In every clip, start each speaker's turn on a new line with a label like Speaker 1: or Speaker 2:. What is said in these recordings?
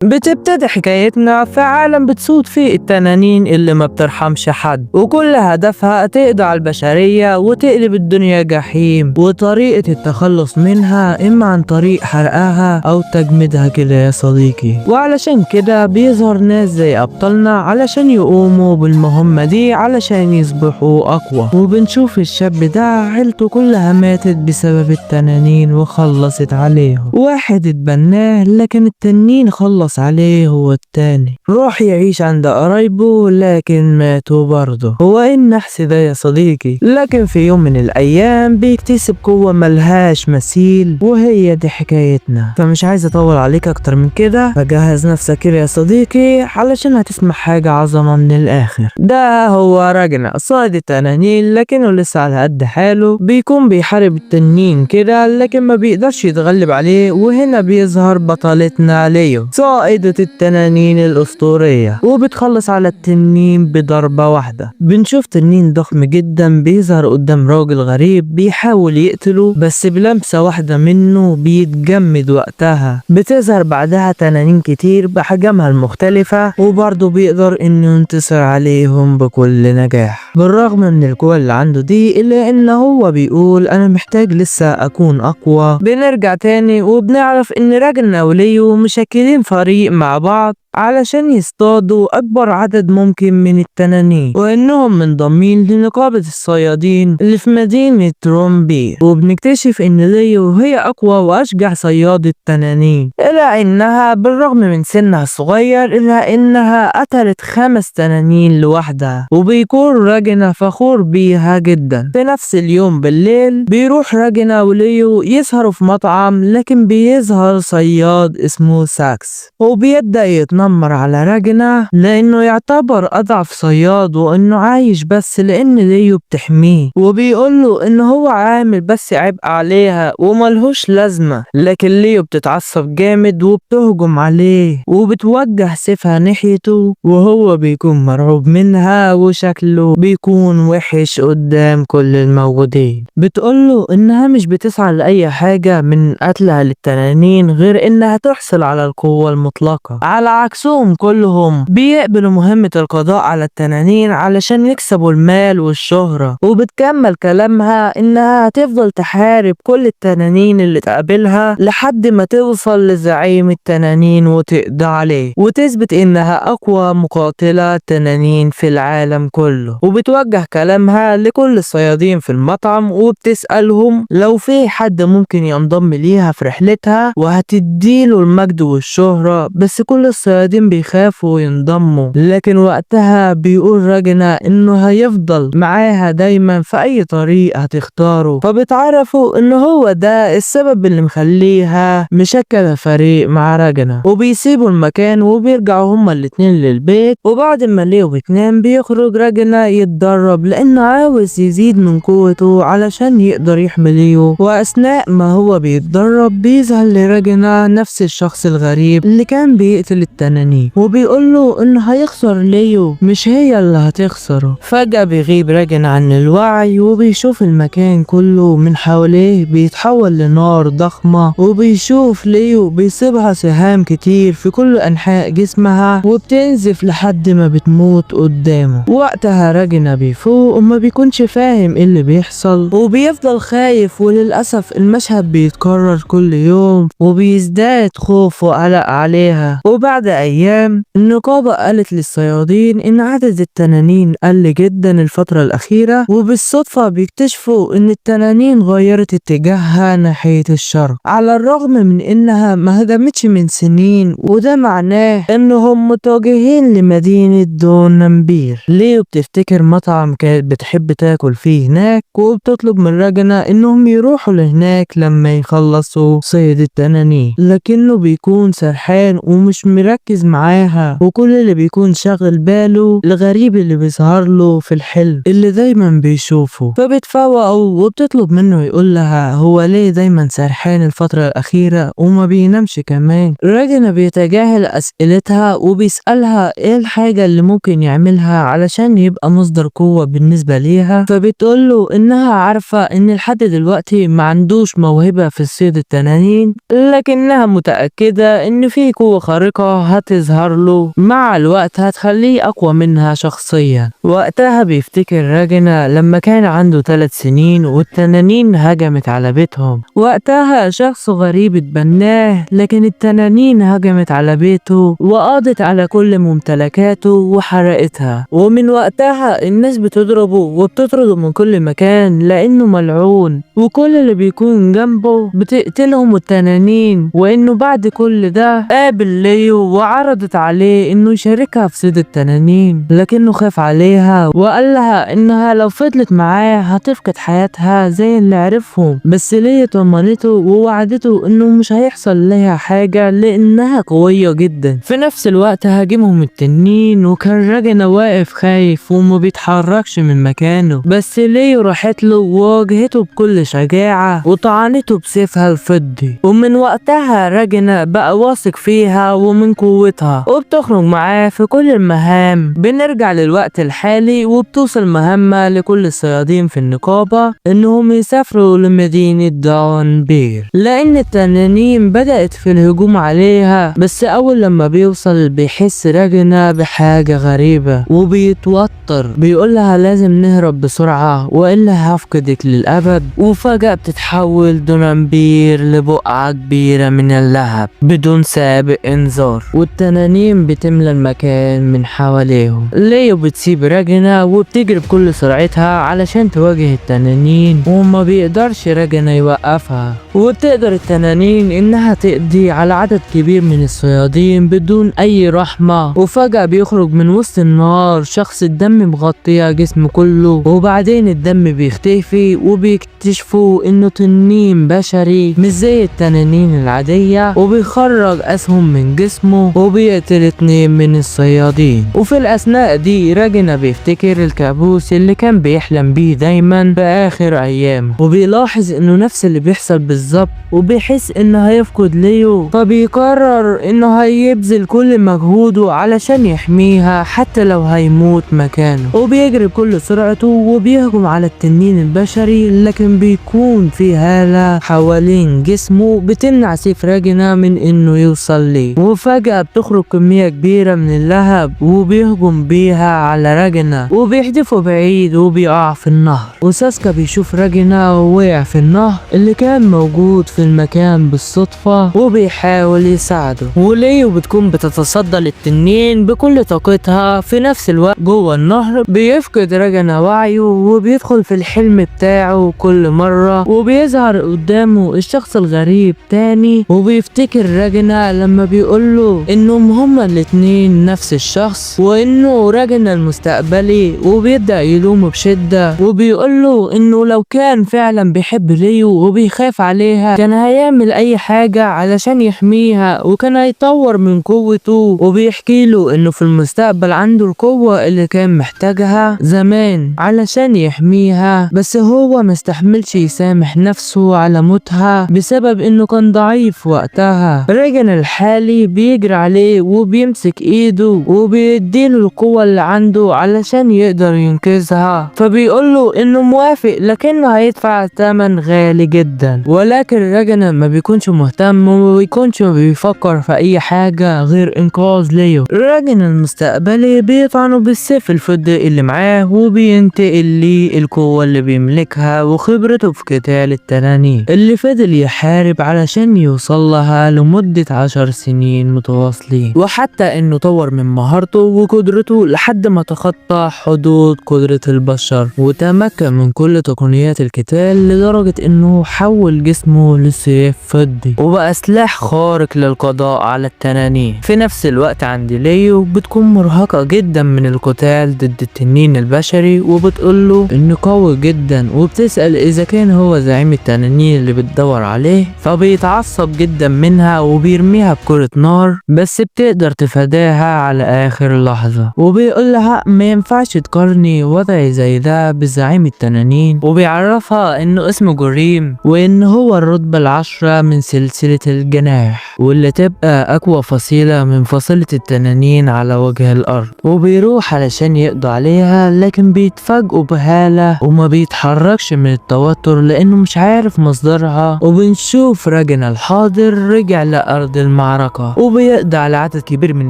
Speaker 1: بتبتدي حكايتنا في عالم بتسود فيه التنانين اللي ما بترحمش حد، وكل هدفها تقضي على البشرية وتقلب الدنيا جحيم، وطريقة التخلص منها إما عن طريق حرقها أو تجميدها كده يا صديقي. وعلشان كده بيظهر ناس زي أبطالنا علشان يقوموا بالمهمة دي علشان يصبحوا أقوى. وبنشوف الشاب ده عيلته كلها ماتت بسبب التنانين وخلصت عليهم. واحد اتبناه لكن التنين خلص عليه هو التاني، روح يعيش عند قرايبه لكن ماتوا برضه. هو ايه النحس ده يا صديقي؟ لكن في يوم من الايام بيكتسب قوة ملهاش مثيل، وهي دي حكايتنا. فمش عايز اطول عليك اكتر من كده، فجهز نفسك كده يا صديقي علشان هتسمع حاجة عظمة من الاخر. ده هو راجنا صائد التنانين، لكنه لسه على قد حاله، بيكون بيحارب التنين كده لكن ما بيقدرش يتغلب عليه. وهنا بيظهر بطلتنا ليو، قائدة التنانين الأسطورية، وبتخلص على التنين بضربة واحدة. بنشوف تنين ضخم جدا بيظهر قدام راجل غريب بيحاول يقتله، بس بلمسة واحدة منه بيتجمد وقتها. بتظهر بعدها تنانين كتير بحجمها المختلفة، وبرضه بيقدر انه ينتصر عليهم بكل نجاح. بالرغم من القوة اللي عنده دي إلا ان هو بيقول انا محتاج لسه اكون اقوى. بنرجع تاني وبنعرف ان راجلنا وليو مشكلين فريق مع بعض علشان يصطادوا أكبر عدد ممكن من التنانين، وإنهم منضمين لنقابة الصيادين اللي في مدينة رومبير. وبنكتشف إن ليو هي أقوى وأشجع صيادة تنانين، إلا إنها بالرغم من سنها الصغير إلا إنها قتلت 5 تنانين لوحدها. وبيكون راجنا فخور بيها جدا. في نفس اليوم بالليل بيروح راجنا وليو يسهروا في مطعم، لكن بيظهر صياد اسمه ساكس وبيبدأ يتنمر على راجنا لأنه يعتبر أضعف صياد، وإنه عايش بس لأن ليو بتحميه، وبيقوله إنه هو عامل بس عبء عليها وملهوش لازمة. لكن ليو بتتعصب جامد وبتهجم عليه وبتوجه سيفها ناحيته، وهو بيكون مرعوب منها وشكله بيكون وحش قدام كل الموجودين. بتقوله إنها مش بتسعى لأي حاجة من قتلها للتنانين غير إنها تحصل على القوة المطلقة. على عكسهم كلهم بيقبلوا مهمة القضاء على التنانين علشان يكسبوا المال والشهرة. وبتكمل كلامها إنها هتفضل تحارب كل التنانين اللي تقابلها لحد ما توصل لزعيم التنانين وتقضي عليه وتثبت إنها أقوى مقاتلة تنانين في العالم كله. وبتوجه كلامها لكل الصيادين في المطعم وبتسألهم لو في حد ممكن ينضم ليها في رحلتها وهتديله المجد والشهرة. بس كل الصيادين بيخافوا ينضموا، لكن وقتها بيقول راجنا انه هيفضل معاها دايما في اي طريق هتختاره. فبتعرفوا انه هو ده السبب اللي مخليها مشكلة فريق مع راجنا، وبيسيبوا المكان وبيرجعوا هما الاتنين للبيت. وبعد ما ليو بتنام بيخرج راجنا يتدرب لانه عاوز يزيد من قوته علشان يقدر يحمي ليو. واثناء ما هو بيتدرب بيظهر لراجنا نفس الشخص الغريب اللي كان بيقتل التنانين، وبيقوله انه هيخسر ليو مش هي اللي هتخسره. فجأة بيغيب راجن عن الوعي وبيشوف المكان كله من حواليه بيتحول لنار ضخمة، وبيشوف ليو بيصيبها سهام كتير في كل انحاء جسمها وبتنزف لحد ما بتموت قدامه. وقتها راجنا بيفوق وما بيكونش فاهم ايه اللي بيحصل وبيفضل خايف، وللأسف المشهد بيتكرر كل يوم وبيزداد خوف وقلق عليها. وبعد أيام النقابة قالت للصيادين إن عدد التنانين قل جدا الفترة الأخيرة، وبالصدفة بيكتشفوا إن التنانين غيرت اتجاهها ناحية الشرق على الرغم من إنها ما هدمتش من سنين. وده معناه إنهم متوجهين لمدينة دونمبير. ليو بتفتكر مطعم كانت بتحب تاكل فيه هناك وبتطلب من راجنا إنهم يروحوا لهناك لما يخلصوا صيد التنانين، لكنه بيكون سرحان ومش مركز بيركز معاها، وكل اللي بيكون شاغل باله الغريب اللي بيظهر له في الحلم اللي دايما بيشوفه. فبتفوقه وبتطلب منه يقول لها هو ليه دايما سرحان الفترة الأخيرة وما بينامش كمان. راجنا بيتجاهل أسئلتها وبيسألها ايه الحاجة اللي ممكن يعملها علشان يبقى مصدر قوة بالنسبة ليها. فبتقوله انها عارفة ان لحد دلوقتي ما عندوش موهبة في صيد التنانين، لكنها متأكدة ان في قوة خارقة هتظهر له مع الوقت هتخليه اقوى منها شخصيا. وقتها بيفتكر راجنا لما كان عنده 3 سنين والتنانين هجمت على بيتهم. وقتها شخص غريب اتبناه، لكن التنانين هجمت على بيته وقضت على كل ممتلكاته وحرقتها. ومن وقتها الناس بتضربه وبتطرده من كل مكان لانه ملعون، وكل اللي بيكون جنبه بتقتلهم التنانين. وانه بعد كل ده قابل ليو وعرضت عليه انه يشاركها في صيد التنانين، لكنه خاف عليها وقال لها انها لو فضلت معاه هتفقد حياتها زي اللي عرفهم. بس ليو طمنته ووعدته انه مش هيحصل لها حاجة لانها قوية جدا. في نفس الوقت هاجمهم التنين، وكان راجنا واقف خايف وما بيتحركش من مكانه. بس ليو راحت له وواجهته بكل شجاعة وطعنته بسيفها الفضي. ومن وقتها راجنا بقى واثق فيها ومن قوتها، وبتخرج معاه في كل المهام. بنرجع للوقت الحالي وبتوصل مهمة لكل الصيادين في النقابة انهم يسافروا لمدينة داون بير لان التنانين بدأت في الهجوم عليها. بس اول لما بيوصل بيحس راجنا بحاجة غريبة وبيتوتر. بيقولها لازم نهرب بسرعة والا هفقدك للأبد. وفجأة بتتحول دونامبير لبقعة كبيرة من اللهب بدون سابق انذار، والتنانين بتملى المكان من حواليهم. ليو بتسيب راجنا وبتجري بكل سرعتها علشان تواجه التنانين، وما بيقدرش راجنا يوقفها. وبتقدر التنانين انها تقضي على عدد كبير من الصيادين بدون اي رحمة. وفجأة بيخرج من وسط النار شخص الدم مغطية جسمه كله، وبعدين الدم بيختفي وبيكتشفوا انه تنين بشري مش زي التنانين العادية، وبيخرج اسهم من جسمه وبيقتل 2 من الصيادين. وفي الاثناء دي راجنا بيفتكر الكابوس اللي كان بيحلم بيه دايما في اخر ايامه، وبيلاحظ انه نفس اللي بيحصل بالظبط، وبيحس انه هيفقد ليو. فبيقرر انه هيبذل كل مجهوده علشان يحميها حتى لو هيموت مكانه. وبيجري بكل سرعته وبيهجم على التنين البشري، لكن بيكون في هالة حوالين جسمه بتمنع سيف راجنا من انه يوصل ليه. وفجأة بتخرج كمية كبيرة من اللهب وبيهجم بيها على راجنا وبيحدفه بعيد وبيقع في النهر. وساسكا بيشوف راجنا ووقع في النهر اللي كان موجود في المكان بالصدفة وبيحاول يساعده. وليو بتكون بتتصدى للتنين بكل طاقتها. في نفس الوقت جوه النهر بيفقد راجنا وعيه وبيدخل في الحلم بتاعه كل مرة، وبيظهر قدامه الشخص الغريب تاني. وبيفتكر راجنا لما بيقوله انهم هما الاتنين نفس الشخص وانه راجنا المستقبلي، وبيبدأ يلومه بشدة وبيقوله انه لو كان فعلا بيحب ليو وبيخاف عليها كان هيعمل اي حاجة علشان يحميها وكان هيطور من قوته. وبيحكي له انه في المستقبل عنده القوة اللي كان محتاجها زمان علشان يحميها، بس هو مستحملش يسامح نفسه على موتها بسبب انه كان ضعيف وقتها. راجنا الحالي بيجري عليه وبيمسك ايده وبيديله القوة اللي عنده علشان يقدر ينقذها. فبيقوله انه موافق لكنه هيدفع ثمن غالي جدا. ولكن راجنا ما بيكونش مهتم وما بيكونش بيفكر في اي حاجة غير انقاذ ليو. راجنا المستقبلي بيطعنه بالسيف الفضي اللي معاه وبينتقل ليه القوة اللي بيملكها وخبرته في قتال التنانين اللي فضل يحارب علشان يوصل لها لمدة 10 سنين متواصلين. وحتى انه طور من مهارته وقدرته لحد ما تخطى حدود قدرة البشر وتمكن من كل تقنيات القتال لدرجة انه حول جسمه لسيف فضي وبقى سلاح خارق للقضاء على التنانين. في نفس الوقت عند ليو بتكون مرهقة جدا من القتال ضد التنين البشري وبتقوله انه قوي جدا، وبتسأل اذا كان هو زعيم التنانين اللي بتدور عليه. فبيتعصب جدا منها وبيرميها بكرة نار، بس بتقدر تفاداها على آخر لحظة. وبيقول لها ما ينفعش تقارني وضعي زي ده بزعيم التنانين، وبيعرفها انه اسمه جريم وان هو الرتبة العشرة من سلسلة الجناح، واللي تبقى اقوى فصيلة من فصيلة التنانين على وجه الارض. وبيروح علشان يقضي عليها، لكن بيتفاجئوا بهالة وما بيتحركش من التوتر لانه مش عارف مصدرها. وبنشوف راجنا الحاضر رجع لارض المعركة وبيقضي على عدد كبير من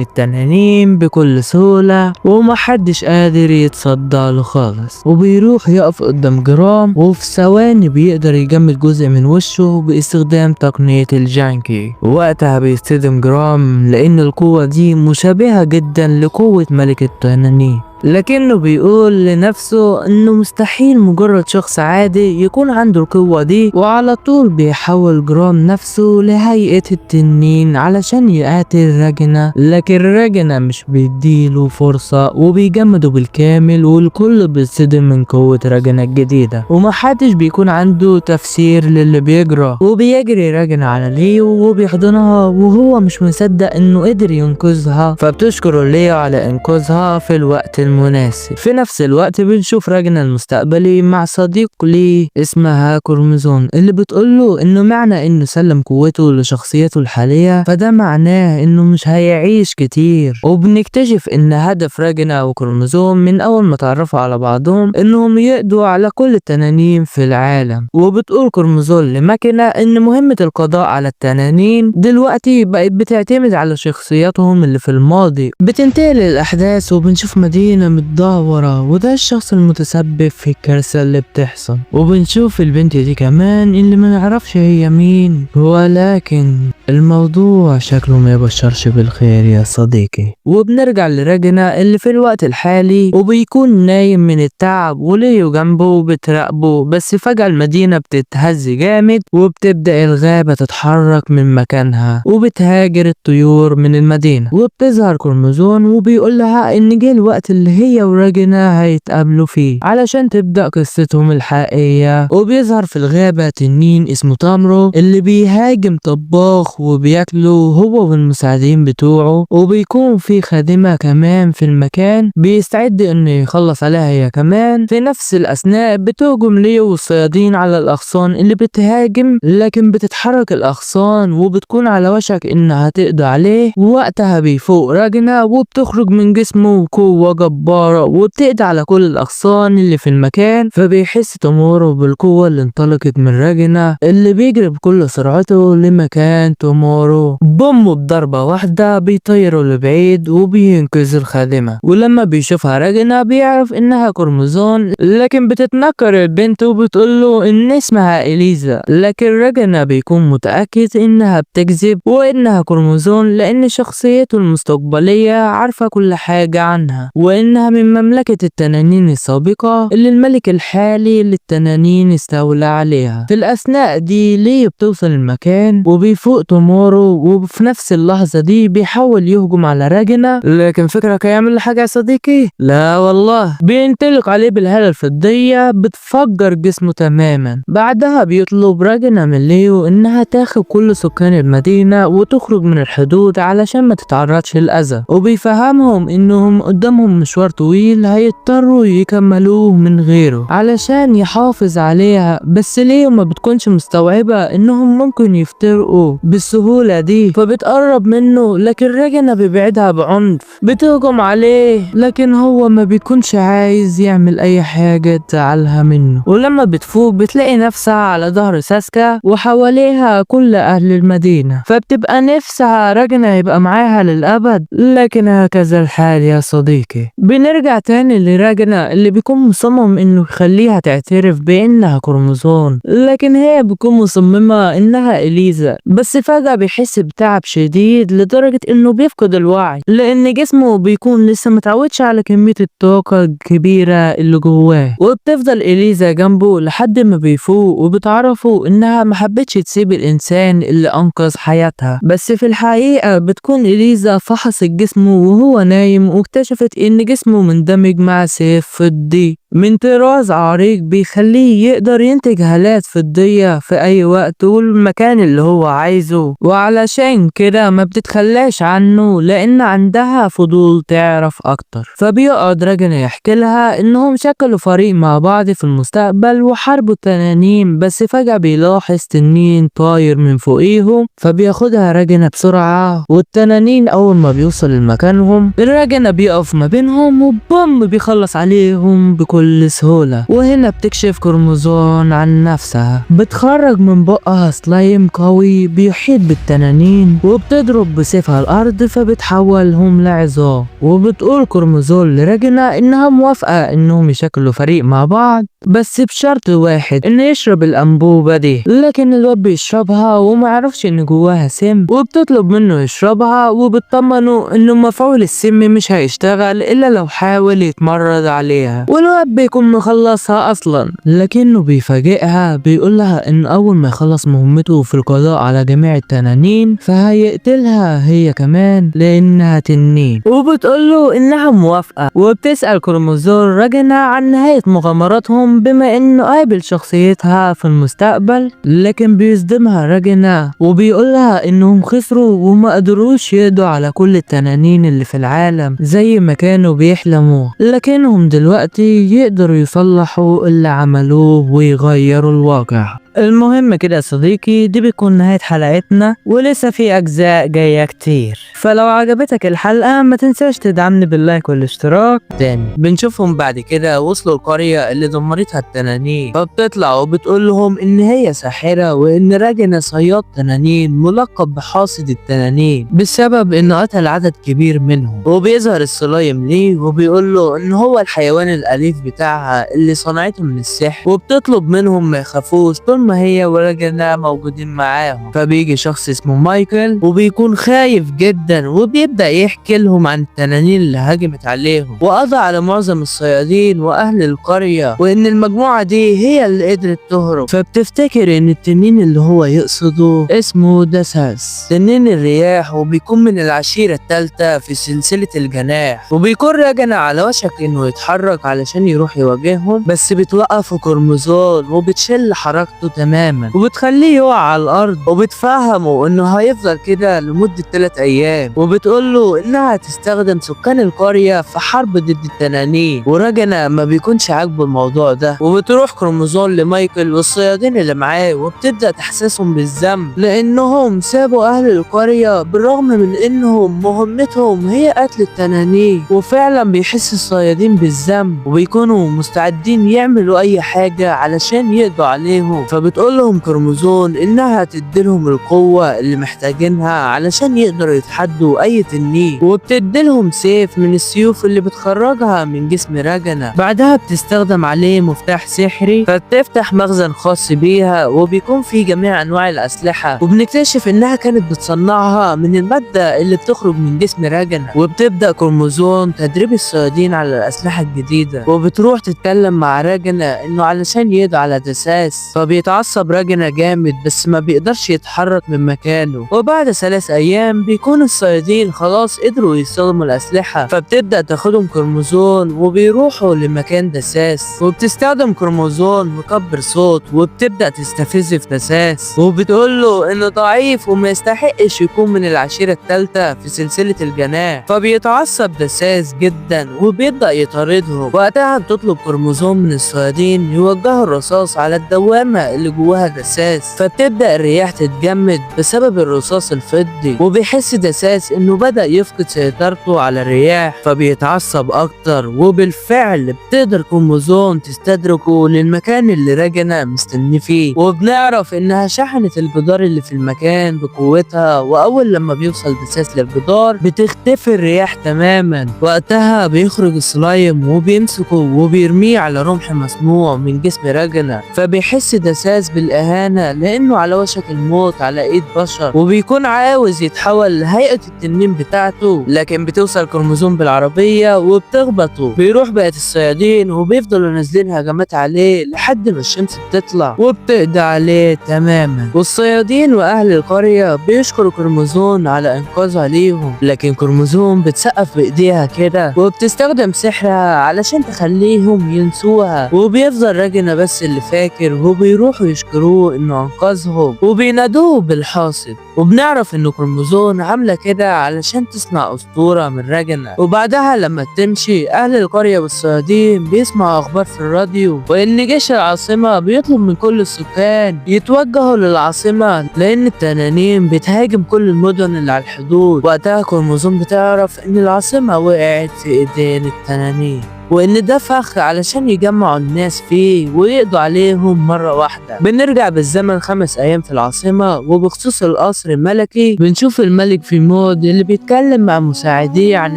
Speaker 1: التنانين بكل سهولة، ومحدش قادر يتصدى له خالص. وبيروح يقف قدام جرام، وفي ثواني بيقدر يجمد جزء من وشه باستخدام تقنية الجانكي. وقتها بيصطدم جرام لان القوة دي مشابهة جدا لقوة ملك التنانين، لكنه بيقول لنفسه انه مستحيل مجرد شخص عادي يكون عنده القوة دي. وعلى طول بيحول جرام نفسه لهيئة التنين علشان يقاتل راجنا، لكن راجنا مش بيديله فرصة وبيجمده بالكامل، والكل بيتصدم من قوة راجنا الجديدة ومحدش بيكون عنده تفسير للي بيجرى. وبيجري راجنا على ليو وبيحضنها وهو مش مصدق انه قدر ينقذها، فبتشكر ليو على انقاذها في الوقت المناسب. في نفس الوقت بنشوف راجنا المستقبلي مع صديق ليه اسمها كورمزون، اللي بتقوله انه معنى انه سلم قوته لشخصيته الحالية فده معناه انه مش هيعيش كتير. وبنكتشف ان هدف راجنا وكورمزون من اول ما تعرفوا على بعضهم انهم يقضوا على كل التنانين في العالم. وبتقول كورمزون لماكينة ان مهمة القضاء على التنانين دلوقتي بقت بتعتمد على شخصياتهم اللي في الماضي. بتنتقل الاحداث وبنشوف مدينة متدهورة، وده الشخص المتسبب في الكارثة اللي بتحصل. وبنشوف البنت دي كمان اللي ما نعرفش هي مين، ولكن الموضوع شكله ما يبشرش بالخير يا صديقي. وبنرجع لراجنا اللي في الوقت الحالي وبيكون نايم من التعب وليو جنبه بتراقبه، بس فجأة المدينة بتتهز جامد وبتبدأ الغابة تتحرك من مكانها وبتهاجر الطيور من المدينة. وبتظهر كورمزون وبيقول لها ان جه الوقت اللي هي وراجنا هيتقابلوا فيه علشان تبدأ قصتهم الحقيقية. وبيظهر في الغابة تنين اسمه تامرو اللي بيهاجم طباخ وبياكله هو والمساعدين بتوعه، وبيكون في خادمة كمان في المكان بيستعد انه يخلص عليها هي كمان. في نفس الأثناء بتهجم ليو والصيادين على الأغصان اللي بتهاجم، لكن بتتحرك الأغصان وبتكون على وشك انها تقضي عليه. ووقتها بيفوق راجنا وبتخرج من جسمه قوة جبارة وبتقضي على كل الأغصان اللي في المكان. فبيحس تومورو بالقوة اللي انطلقت من راجنا اللي بيجري بكل سرعته لمكان تومورو. بوم بضربة واحدة بيطيره لبعيد وبينقذ الخادمة. ولما بيشوفها راجنا بيعرف انها كورمزون، لكن بتتنكر البنت وبتقوله ان اسمها إليزا، لكن راجنا بيكون متأكد انها بتكذب وانها كورمزون لان شخصيته المستقبلية عارفة كل حاجة عنها، وانها من مملكة التنانين السابقة اللي الملك الحالي للتنانين استولى عليها. في الاثناء دي ليه بتوصل المكان وبيفوق تومورو، وفي نفس اللحظة دي بيحاول يهجم على راجنا، لكن فكرك هيعمل حاجة يا صديقي؟ لا والله، بينطلق عليه بالهالة الفضية بتفجر جسمه تماما. بعدها بيطلب راجنا من ليو انها تاخد كل سكان المدينة وتخرج من الحدود علشان ما تتعرضش للأذى، وبيفهمهم انهم قدامهم مشوار طويل هيضطروا يكملوه من غيره علشان يحافظ عليها. بس ليو ما بتكونش مستوعبة انهم ممكن يفترقوا بالسهولة دي، فبتقرب منه لكن راجنا بيبعدها بعنف. بتهجم عليه لكن هو ما بيكونش عايز يعمل اي حاجة تزعلها منه. ولما بتفوق بتلاقي نفسها على ظهر ساسكا وحواليها كل اهل المدينة، فبتبقى نفسها راجنا يبقى معاها للأبد، لكن هكذا الحال يا صديقي. بنرجع تاني لراجنا اللي بيكون مصمم انه يخليها تعترف بانها كروموزوم، لكن هي بيكون مصممة انها إليزا. بس فجأة بيحس بتعب شديد لدرجة انه بيفقد الوعي لان جسمه بيكون لسه متعودش على كمية الطاقة الكبيرة اللي جواه. وبتفضل إليزا جنبه لحد ما بيفوق، وبتعرفوا انها محبتش تسيب الانسان اللي انقذ حياتها. بس في الحقيقة بتكون إليزا فحصت جسمه وهو نايم واكتشفت ان فجسمه مندمج مع سيف فضي من طراز عريق بيخليه يقدر ينتج هالات فضية في أي وقت والمكان اللي هو عايزه، وعلشان كده ما بتتخلاش عنه لأن عندها فضول تعرف أكتر. فبيقعد راجنا يحكي لها إنهم شكلوا فريق مع بعض في المستقبل وحاربوا التنانين، بس فجأة بيلاحظ تنين طاير من فوقيهم فبياخدها راجنا بسرعة، والتنانين أول ما بيوصل لمكانهم راجنا بيقف ما بينهم وبوم بيخلص عليهم بكل سهولة. وهنا بتكشف كرمزون عن نفسها، بتخرج من بقها سلايم قوي بيحيط بالتنانين وبتضرب بسيفها الأرض فبتحولهم لعظام. وبتقول كرمزون لراجنا إنها موافقة إنهم يشكلوا فريق مع بعض بس بشرط واحد، إنه يشرب الأنبوبة دي. لكن الواد بيشربها ومعرفش إن جواها سم، وبتطلب منه يشربها وبتطمنه إنه مفعول السم مش هيشتغل إلا لو حاول يتمرد عليها، والواد بيكون مخلصها أصلا. لكنه بيفاجئها بيقولها إن أول ما يخلص مهمته في القضاء على جميع التنانين فهيقتلها هي كمان لأنها تنين، وبتقوله إنها موافقة. وبتسأل كرمزون راجنا عن نهاية مغامراتهم بما إنه قابل شخصيتها في المستقبل، لكن بيصدمها راجنا وبيقولها إنهم خسروا وما قدروش يقضوا على كل التنانين اللي في العالم زي ما كانوا بيحلموا، لكنهم دلوقتي يقدروا يصلحوا اللي عملوه ويغيروا الواقع. المهم كده يا صديقي، دي بتكون نهاية حلقتنا ولسه في أجزاء جاية كتير، فلو عجبتك الحلقة ما تنساش تدعمني باللايك والاشتراك. تاني بنشوفهم بعد كده وصلوا القرية اللي دمرتها التنانين، فبتطلع وبتقول لهم إن هي ساحرة وإن راجنا صياد تنانين ملقب بحاصد التنانين بسبب إنه قتل عدد كبير منهم. وبيظهر السلايم ليه وبيقول له إن هو الحيوان الأليف بتاعها اللي صنعته من السحر، وبتطلب منهم ما يخافوش طول ما هي وراجنا موجودين معاهم. فبيجي شخص اسمه مايكل وبيكون خايف جدا وبيبدأ يحكي لهم عن التنانين اللي هجمت عليهم وقضى على معظم الصيادين وأهل القرية، وإن المجموعة دي هي اللي قدرت تهرب. فبتفتكر إن التنين اللي هو يقصده اسمه داساس، تنين الرياح، وبيكون من العشيرة الثالثة في سلسلة الجناح. وبيكون راجنا على وشك إنه يتحرك علشان يروح يواجههم، بس بتوقفه كرمزون وبتشل حركته تماما وبتخليه يقع على الارض، وبتفهمه انه هيفضل كده لمدة 3 ايام، وبتقوله انها هتستخدم سكان القرية في حرب ضد التنانين. وراجنا ما بيكونش عاجبه الموضوع ده، وبتروح كروموزون لمايكل والصيادين اللي معاه وبتبدأ تحسسهم بالذنب لانهم سابوا اهل القرية بالرغم من انهم مهمتهم هي قتل التنانين. وفعلا بيحس الصيادين بالذنب وبيكونوا مستعدين يعملوا اي حاجة علشان يقضوا عليهم. فبتقول لهم كروموزون انها هتديلهم القوة اللي محتاجينها علشان يقدروا يتحدوا اي تنين، وبتديلهم سيف من السيوف اللي بتخرجها من جسم راجنا. بعدها بتستخدم عليه مفتاح سحري فبتفتح مخزن خاص بيها وبيكون فيه جميع انواع الاسلحة، وبنكتشف انها كانت بتصنعها من المادة اللي بتخرج من جسم راجنا. وبتبدأ كروموزون تدريب الصيادين على الاسلحة الجديدة، وبتروح تتكلم مع راجنا انه علشان يقضي على داساس. فبيتعصب راجنا جامد بس ما بيقدرش يتحرك من مكانه. وبعد 3 ايام بيكون الصيادين خلاص قدروا يستخدموا الاسلحة، فبتبدأ تاخدهم كروموزون وبيروحوا لمكان داساس، وبتستخدم كروموزون مكبر صوت وبتبدأ تستفز في داساس وبتقول له انه ضعيف وما يستحقش يكون من العشيرة الثالثة في سلسلة الجناح. فبيتعصب داساس جدا وبيبدأ يطاردهم. وقتها بتطلب كروموزون من الصيادين يوجهوا الرصاص على الدوامة اللي جواها داساس، فبتبدأ الرياح تتجمد بسبب الرصاص الفضي، وبيحس داساس انه بدأ يفقد سيطرته على الرياح فبيتعصب اكتر. وبالفعل بتقدر كروموزون تستدركه للمكان اللي راجنا مستني فيه، وبنعرف انها شحنت الجدار اللي في المكان بقوتها. واول لما بيوصل داساس للجدار بتختفي الرياح تماما. وقتها بيخرج السلايم وبيمسكه وبيرميه على رمح مصنوع من جسم راجنا، فبيحس داساس إحساس بالإهانة لأنه على وشك الموت على إيد بشر، وبيكون عاوز يتحول لهيئة التنين بتاعته، لكن بتوصل كروموزوم بالعربية وبتخبطه. بيروح بقت الصيادين وبيفضلوا نازلين هجمات عليه لحد ما الشمس بتطلع وبتقضي عليه تماما. والصيادين وأهل القرية بيشكروا كروموزوم على إنقاذها ليهم، لكن كروموزوم بتسقف بإيديها كده وبتستخدم سحرها علشان تخليهم ينسوها، وبيفضل راجنا بس اللي فاكر، وبيروحوا يشكروه إنه أنقذهم وبينادوه بالحاصد. وبنعرف إنه كروموزوم عاملة كده علشان تصنع أسطورة من راجنا. وبعدها لما تمشي أهل القرية والصيادين بيسمعوا أخبار في الراديو وإن جيش العاصمة بيطلب من كل السكان يتوجهوا للعاصمة لأن التنانين بتهاجم كل المدن اللي على الحدود. وقتها كروموزوم بتعرف إن العاصمة وقعت في إيدين التنانين، وإن ده فخ علشان يجمعوا الناس فيه ويقضوا عليهم مرة واحدة. بنرجع بالزمن 5 أيام في العاصمة، وبخصوص القصر الملكي بنشوف الملك في مود اللي بيتكلم مع مساعديه عن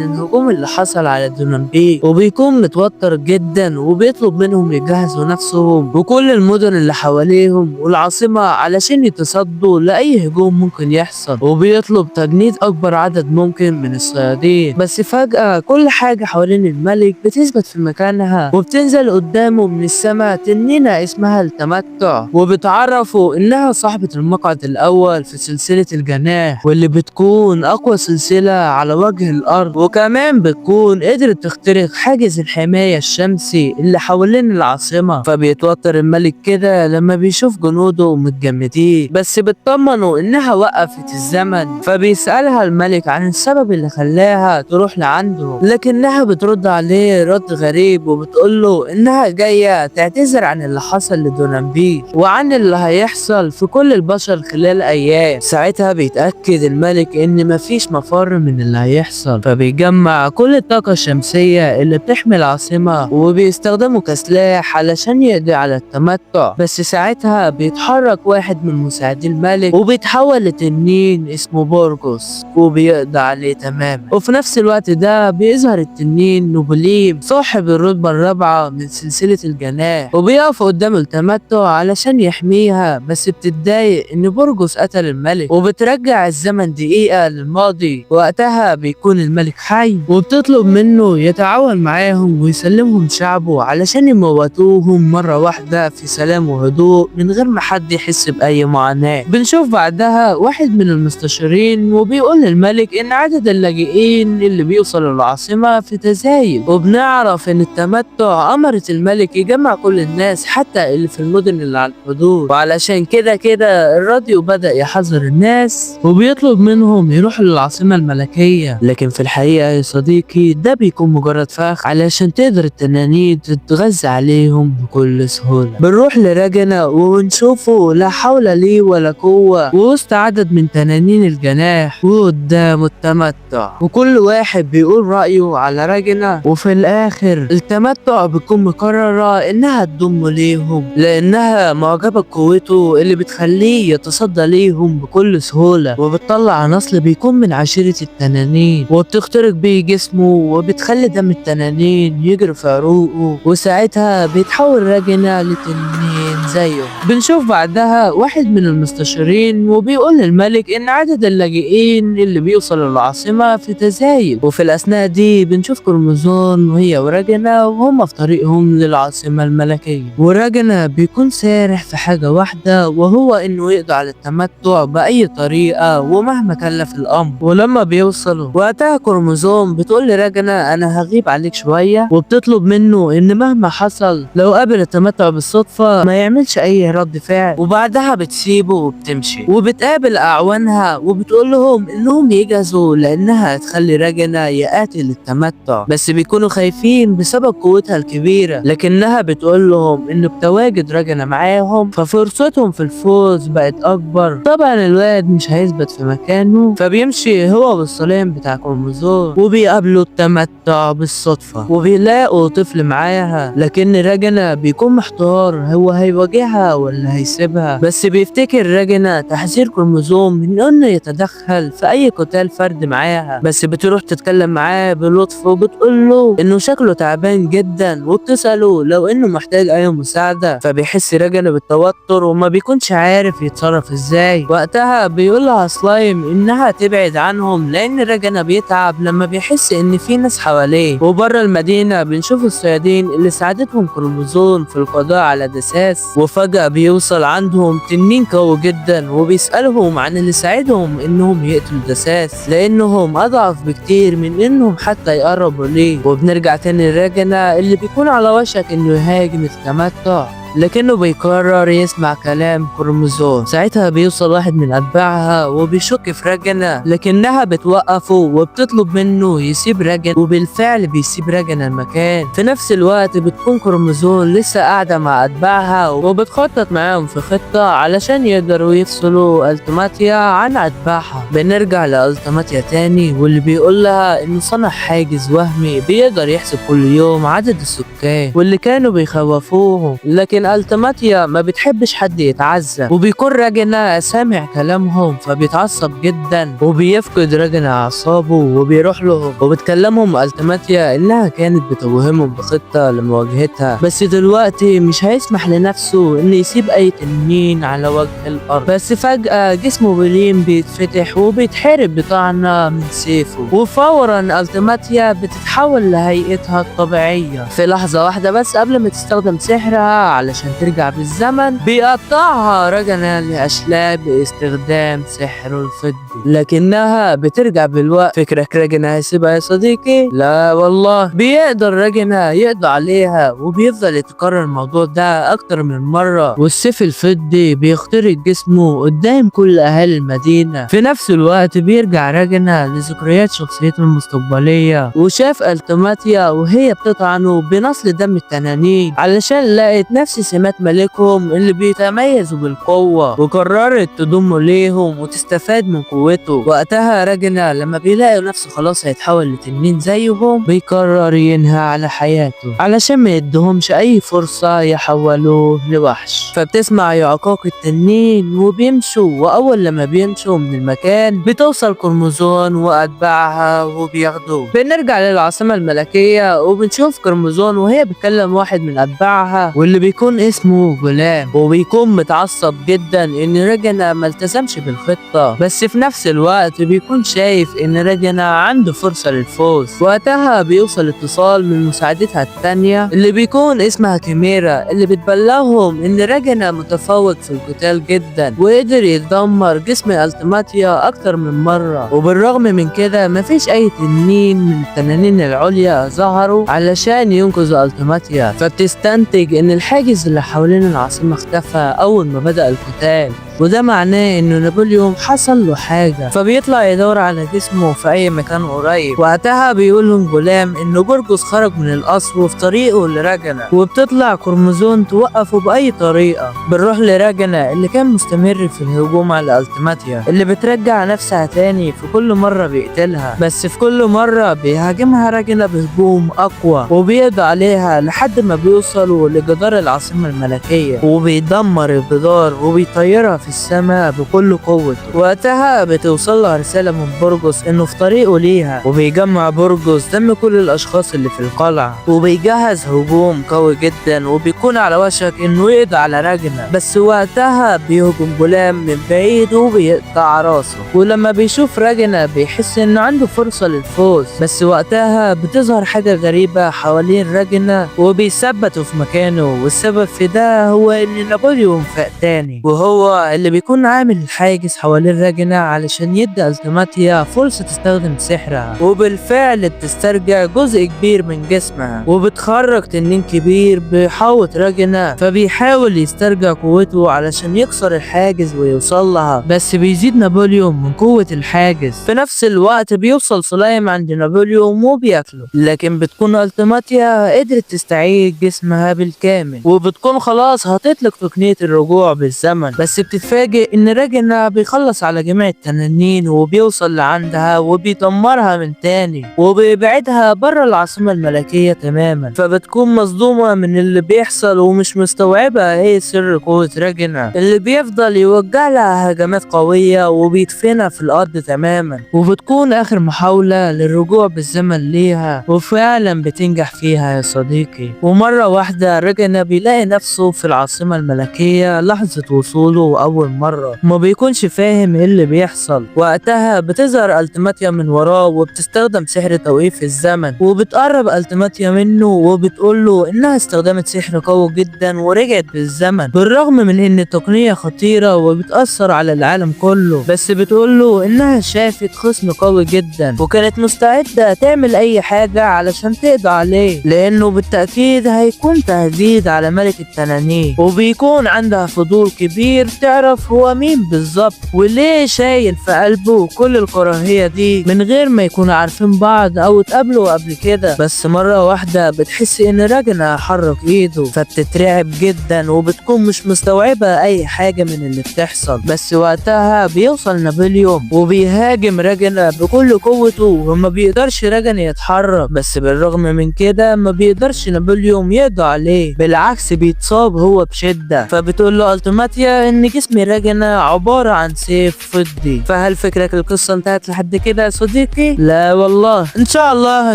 Speaker 1: الهجوم اللي حصل على دونامبيك، وبيكون متوتر جدا وبيطلب منهم يجهزوا نفسهم وكل المدن اللي حواليهم والعاصمة علشان يتصدوا لأي هجوم ممكن يحصل، وبيطلب تجنيد أكبر عدد ممكن من الصيادين. بس فجأة كل حاجة حوالين الملك بتثبت في مكانها، وبتنزل قدامه من السماء تنينة اسمها التمتع، وبتعرفوا انها صاحبة المقعد الاول في سلسلة الجناح، واللي بتكون اقوى سلسلة على وجه الارض، وكمان بتكون قدرت تخترق حاجز الحماية الشمسي اللي حوالين العاصمة. فبيتوتر الملك كده لما بيشوف جنوده متجمدين، بس بتطمنوا انها وقفت الزمن. فبيسألها الملك عن السبب اللي خلاها تروح لعنده، لكنها بترد عليه رد غريب وبتقوله انها جاية تعتذر عن اللي حصل لدونامبيك وعن اللي هيحصل في كل البشر خلال ايام. ساعتها بيتأكد الملك ان مفيش مفر من اللي هيحصل، فبيجمع كل الطاقة الشمسية اللي بتحمي العاصمة وبيستخدموا كسلاح علشان يقضي على التمتع. بس ساعتها بيتحرك واحد من مساعدي الملك وبيتحول لتنين اسمه بورجوس وبيقضي عليه تماما. وفي نفس الوقت ده بيظهر التنين نوبليم صاحب الرتبة الرابعة من سلسلة الجناح، وبيقف قدام التمتع علشان يحميها. بس بتتضايق ان بورجوس قتل الملك وبترجع الزمن دقيقة للماضي. وقتها بيكون الملك حي وبتطلب منه يتعاون معاهم ويسلمهم شعبه علشان يموتوهم مرة واحدة في سلام وهدوء من غير ما حد يحس بأي معاناة. بنشوف بعدها واحد من المستشارين وبيقول للملك ان عدد اللاجئين اللي بيوصلوا للعاصمة في تزايد، وبنعرف ان التمتع امرت الملك يجمع كل الناس حتى اللي في المدن اللي على الحدود. وعلشان كده الراديو بدأ يحذر الناس وبيطلب منهم يروحوا للعاصمة الملكية، لكن في الحقيقة يا صديقي ده بيكون مجرد فخ علشان تقدر التنانين تتغذى عليهم بكل سهولة. بنروح لراجنا ونشوفه لا حول ليه ولا قوة وسط عدد من تنانين الجناح وقدامه التمتع، وكل واحد بيقول رأيه على راجنا. وفي الآخر التمتع بتكون مقررة إنها تضم ليهم لأنها معجبة بقوته اللي بتخليه يتصدى ليهم بكل سهولة، وبتطلع نسل بيكون من عشيرة التنانين وبتخترق بيه جسمه وبتخلي دم التنانين يجري في عروقه، وساعتها بيتحول راجنا لتنين زيه. بنشوف بعدها واحد من المستشارين وبيقول للملك إن عدد اللاجئين اللي بيوصلوا للعاصمة في تزايد. وفي الأثناء دي بنشوف كروموزوم وهي وراجنا وهم في طريقهم للعاصمة الملكية، وراجنا بيكون سارح في حاجة واحدة وهو إنه يقضي على التمتع بأي طريقة ومهما كلف الأمر. ولما بيوصلوا وقتها كروموزوم بتقول لراجنا أنا هغيب عليك شوية، وبتطلب منه إن مهما حصل لو قابل التمتع بالصدفة ما يعملش أي رد فعل، وبعدها بتسيبه وبتمشي وبتقابل أعوانها وبتقول لهم إنهم يجهزوا لأنها هتخلي راجنا يقاتل التمتع. بس بيكونوا خايفين بسبب قوتها الكبيرة، لكنها بتقول لهم إنه بتواجد راجنا معاهم ففرصتهم في الفوز بقت أكبر. طبعا الواد مش هيثبت في مكانه، فبيمشي هو والسلام بتاع كروموزوم وبيقابلوا التمتع بالصدفة وبيلاقوا طفل معاها، لكن راجنا بيكون محتار هو هيواجهها ولا هيسيبها. بس بيفتكر راجنا تحذير كروموزوم من إنه يتدخل في أي قتال فرد معاها، بس بتروح تتكلم معاه بلطف وبتقول له إنه شكله شكله تعبان جدا وبتسأله لو انه محتاج اي مساعدة، فبيحس راجنا بالتوتر وما بيكونش عارف يتصرف ازاي. وقتها بيقولها سلايم انها تبعد عنهم لان راجنا بيتعب لما بيحس ان في ناس حواليه. وبره المدينة بنشوف الصيادين اللي ساعدتهم كروموزوم في القضاء على دساس، وفجأة بيوصل عندهم تنين قوي جدا وبيسألهم عن اللي ساعدهم انهم يقتلوا دساس لانهم اضعف بكتير من انهم حتى يقربوا ليه. وبنرجع تاني لراجنا اللي بيكون على وشك انه يهاجم التمتع لكنه بيقرر يسمع كلام كروموزوم. ساعتها بيوصل واحد من أتباعها وبيشك في راجنا لكنها بتوقفه وبتطلب منه يسيب راجنا، وبالفعل بيسيب راجنا المكان. في نفس الوقت بتكون كروموزوم لسه قاعدة مع أتباعها وبتخطط معاهم في خطة علشان يقدروا يفصلوا ألتيماتيا عن أتباعها. بنرجع لألتيماتيا تاني واللي بيقول لها إنه صنع حاجز وهمي بيقدر يحسب كل يوم عدد السكان واللي كانوا بيخوفوهم، لكن التيماتيا ما بتحبش حد يتعذب. وبيكون راجنا سامع كلامهم فبيتعصب جدا وبيفقد راجنا اعصابه وبيروح لهم وبتكلمهم التيماتيا انها كانت بتوهمهم بخطة لمواجهتها، بس دلوقتي مش هيسمح لنفسه ان يسيب اي تنين على وجه الارض. بس فجأة جسمه بليم بيتفتح وبيتحارب بطعنة من سيفه، وفورا التيماتيا بتتحول لهيئتها الطبيعية في لحظة واحدة بس قبل ما تستخدم سحرها علشان ترجع بالزمن. بيقطعها راجنا لأشلاء باستخدام سحره الفضي لكنها بترجع بالوقت. فكرك راجنا هيسيبها يا صديقي؟ لا والله، بيقدر راجنا يقضي عليها وبيفضل يتكرر الموضوع ده أكتر من مرة، والسيف الفضي بيخترق جسمه قدام كل أهالي المدينة. في نفس الوقت بيرجع راجنا لذكريات شخصيته المستقبلية وشاف التيماتيا وهي بتطعنه بنصل دم التنانين علشان لقت نفس سمات ملكهم اللي بيتميزوا بالقوة، وقررت تضمه ليهم وتستفاد من قوته. وقتها راجنا لما بيلاقي نفسه خلاص هيتحول لتنين زيهم بيقرر ينهى على حياته علشان ما يدهمش اي فرصة يحولوه لوحش. فبتسمع يعقوق التنين وبيمشوا، واول لما بيمشوا من المكان بتوصل كروموزون واتباعها وبياخدوه. بنرجع للعاصمة الملكية وبنشوف كروموزون وهي بتكلم واحد من اتباعها واللي بيكون اسمه غلام، وبيكون متعصب جدا ان راجنا ملتزمش بالخطة، بس في نفس الوقت بيكون شايف ان راجنا عنده فرصة للفوز. وقتها بيوصل اتصال من مساعدتها التانية اللي بيكون اسمها كيميرا اللي بتبلغهم ان راجنا متفوق في القتال جدا وقدر يدمر جسم التيماتيا اكتر من مرة. وبالرغم من كده مفيش اي تنين من التنانين العليا ظهروا علشان ينقذوا التيماتيا، فبتستنتج ان الحاجز اللي حوالين العاصمة اختفى اول ما بدأ القتال، وده معناه انه نابليون حصل له حاجة، فبيطلع يدور على جسمه في اي مكان قريب. وقتها بيقول لهم غلام انه جورجوس خرج من القصر وفي طريقه لراجنا، وبتطلع كروموزون توقفه باي طريقة. بنروح لراجنا اللي كان مستمر في الهجوم على التيماتيا اللي بترجع نفسها تاني في كل مرة بيقتلها، بس في كل مرة بيهاجمها راجنا بهجوم اقوى وبيقضي عليها لحد ما بيوصلوا لجدار العاصمة الملكية وبيدمر الجدار وبيطيرها في السماء بكل قوته. وقتها بتوصل له رسالة من بورجوس انه في طريقه ليها، وبيجمع بورجوس دم كل الاشخاص اللي في القلعة وبيجهز هجوم قوي جدا وبيكون على وشك انه يقضي على راجنا، بس وقتها بيهجم غلام من بعيد وبيقطع راسه. ولما بيشوف راجنا بيحس انه عنده فرصة للفوز، بس وقتها بتظهر حاجة غريبة حوالين راجنا وبيثبتوا في مكانه، والسبب في ده هو ان نابليون فاق تاني وهو اللي بيكون عامل الحاجز حوالين راجنا علشان يدي التيماتيا فرصة تستخدم سحرها، وبالفعل بتسترجع جزء كبير من جسمها وبتخرج تنين كبير بيحاوط راجنا، فبيحاول يسترجع قوته علشان يكسر الحاجز ويوصل لها، بس بيزيد نابليون من قوة الحاجز. في نفس الوقت بيوصل سلايم عند نابليون وبياكله، لكن بتكون التيماتيا قدرت تستعيد جسمها بالكامل وبتكون خلاص هتطلق تقنية الرجوع بالزمن، بس وبيتفاجئ ان راجنا بيخلص على جميع التنانين وبيوصل لعندها وبيدمرها من تاني وبيبعدها بره العاصمة الملكية تماما. فبتكون مصدومة من اللي بيحصل ومش مستوعبة ايه سر قوة راجنا اللي بيفضل يوجه لها هجمات قوية وبيدفنها في الارض تماما. وبتكون اخر محاولة للرجوع بالزمن ليها وفعلا بتنجح فيها يا صديقي. ومرة واحدة راجنا بيلاقي نفسه في العاصمة الملكية لحظة وصوله أول مرة، ما بيكونش فاهم ايه اللي بيحصل. وقتها بتظهر التماتيا من وراه وبتستخدم سحر توقيف الزمن، وبتقرب التماتيا منه وبتقوله انها استخدمت سحر قوي جدا ورجعت بالزمن بالرغم من ان التقنية خطيرة وبتأثر على العالم كله. بس بتقوله انها شافت خصم قوي جدا وكانت مستعدة تعمل اي حاجة علشان تقضي عليه، لانه بالتأكيد هيكون تهديد على ملك التنانين. وبيكون عندها فضول كبير تعرف هو مين بالظبط وليه شايل في قلبه كل الكراهية دي من غير ما يكونوا عارفين بعض او اتقابلوا قبل كده. بس مرة واحدة بتحس ان راجنا حرك ايده فبتترعب جدا وبتكون مش مستوعبة اي حاجة من اللي بتحصل. بس وقتها بيوصل نابليون وبيهاجم راجنا بكل قوته وما بيقدرش راجنا يتحرك. بس بالرغم من كده ما بيقدرش نابليون يقضي عليه، بالعكس بيتصاب هو بشدة. فبتقول له التماتيا ان جسم راجنا عبارة عن سيف فضي. فهل فكرك القصة انتهت لحد كده يا صديقي؟ لا والله، ان شاء الله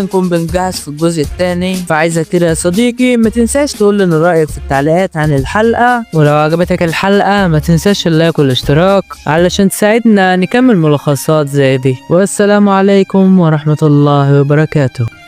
Speaker 1: هنكون بنجهز في الجزء الثاني. فعايزك كده يا صديقي ما تنساش تقول لنا رأيك في التعليقات عن الحلقة، ولو عجبتك الحلقة ما تنساش اللايك والاشتراك علشان تساعدنا نكمل ملخصات زي دي. والسلام عليكم ورحمة الله وبركاته.